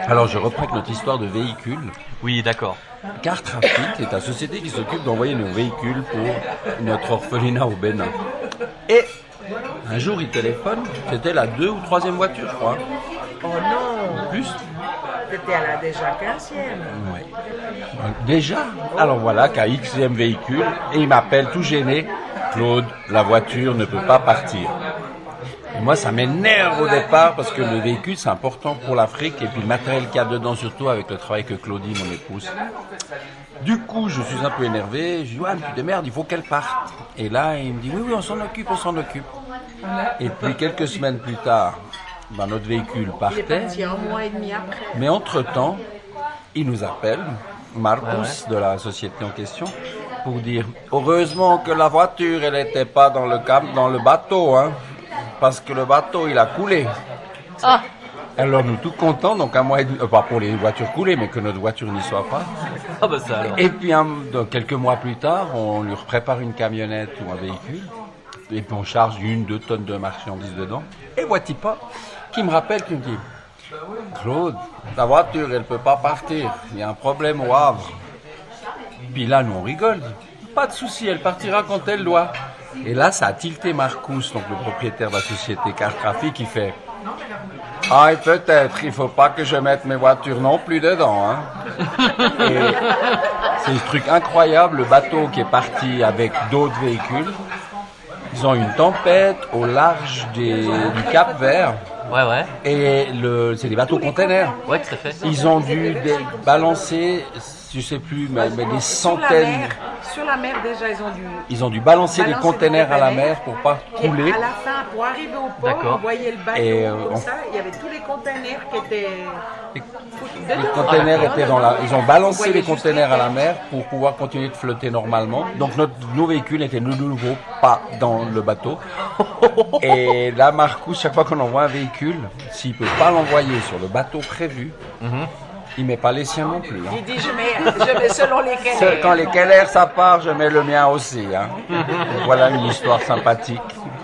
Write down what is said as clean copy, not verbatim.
Alors je reprends notre histoire de véhicule. Oui, d'accord. Car Trafic est la société qui s'occupe d'envoyer nos véhicules pour notre orphelinat au Bénin. Et un jour il téléphone, c'était la 2e ou 3e voiture je crois. Oh non, Plus. c'était à la déjà 15e. Ouais. Déjà. Alors voilà qu'à Xème véhicule, et il m'appelle tout gêné. Claude, la voiture ne peut pas partir. Et moi ça m'énerve au départ parce que le véhicule c'est important pour l'Afrique et puis le matériel qu'il y a dedans surtout avec le travail que Claudie, mon épouse. Du coup je suis un peu énervé, je dis ouais mais tu démerdes, il faut qu'elle parte. Et là il me dit oui on s'en occupe, on s'en occupe. Et puis quelques semaines plus tard, notre véhicule Il est partait. parti un mois et demi après. Mais entre-temps, il nous appelle, Marcus de la société en question, pour dire heureusement que la voiture elle n'était pas dans le bateau, hein, parce que le bateau il a coulé. Ah, Alors nous tout contents, donc un mois et demi, pas pour les voitures coulées, mais que notre voiture n'y soit pas. ah bah ça alors. Et puis donc, quelques mois plus tard, on lui prépare une camionnette ou un véhicule, et puis on charge 1-2 tonnes de marchandises dedans. Et voici pas, qui me rappelle, qui me dit Claude, ta voiture elle peut pas partir, il y a un problème au Havre. Puis là nous on rigole, pas de souci, elle partira quand elle doit. Et là ça a tilté Marcus, donc le propriétaire de la société Car Trafic, qui fait ah et peut-être il faut pas que je mette mes voitures non plus dedans, hein. Et c'est un truc incroyable, le bateau qui est parti avec d'autres véhicules. Ils ont eu une tempête au large du Cap Vert. Ouais. Et c'est des bateaux containers. Ouais, tout à fait. Ils ont dû balancer, je sais plus, mais des centaines. Sur la mer déjà Ils ont dû balancer des balancer containers des à la containers. mer pour pas Et couler. à la fin, pour arriver au port, D'accord. on voyait le bateau Et, comme ça, il y avait tous les containers qui étaient foutus Les dedans. containers étaient dans la. Ils ont On balancé voyait les juste containers à la les- mer pour pouvoir continuer de flotter normalement. Donc nos véhicules étaient de nouveau pas dans le bateau. Et là, Marcus, chaque fois qu'on envoie un véhicule, s'il peut pas l'envoyer sur le bateau prévu, il met pas les siens non plus, hein. Il dit je mets selon lesquels. Quand les Keller ça part, je mets le mien aussi, hein. Donc voilà une histoire sympathique.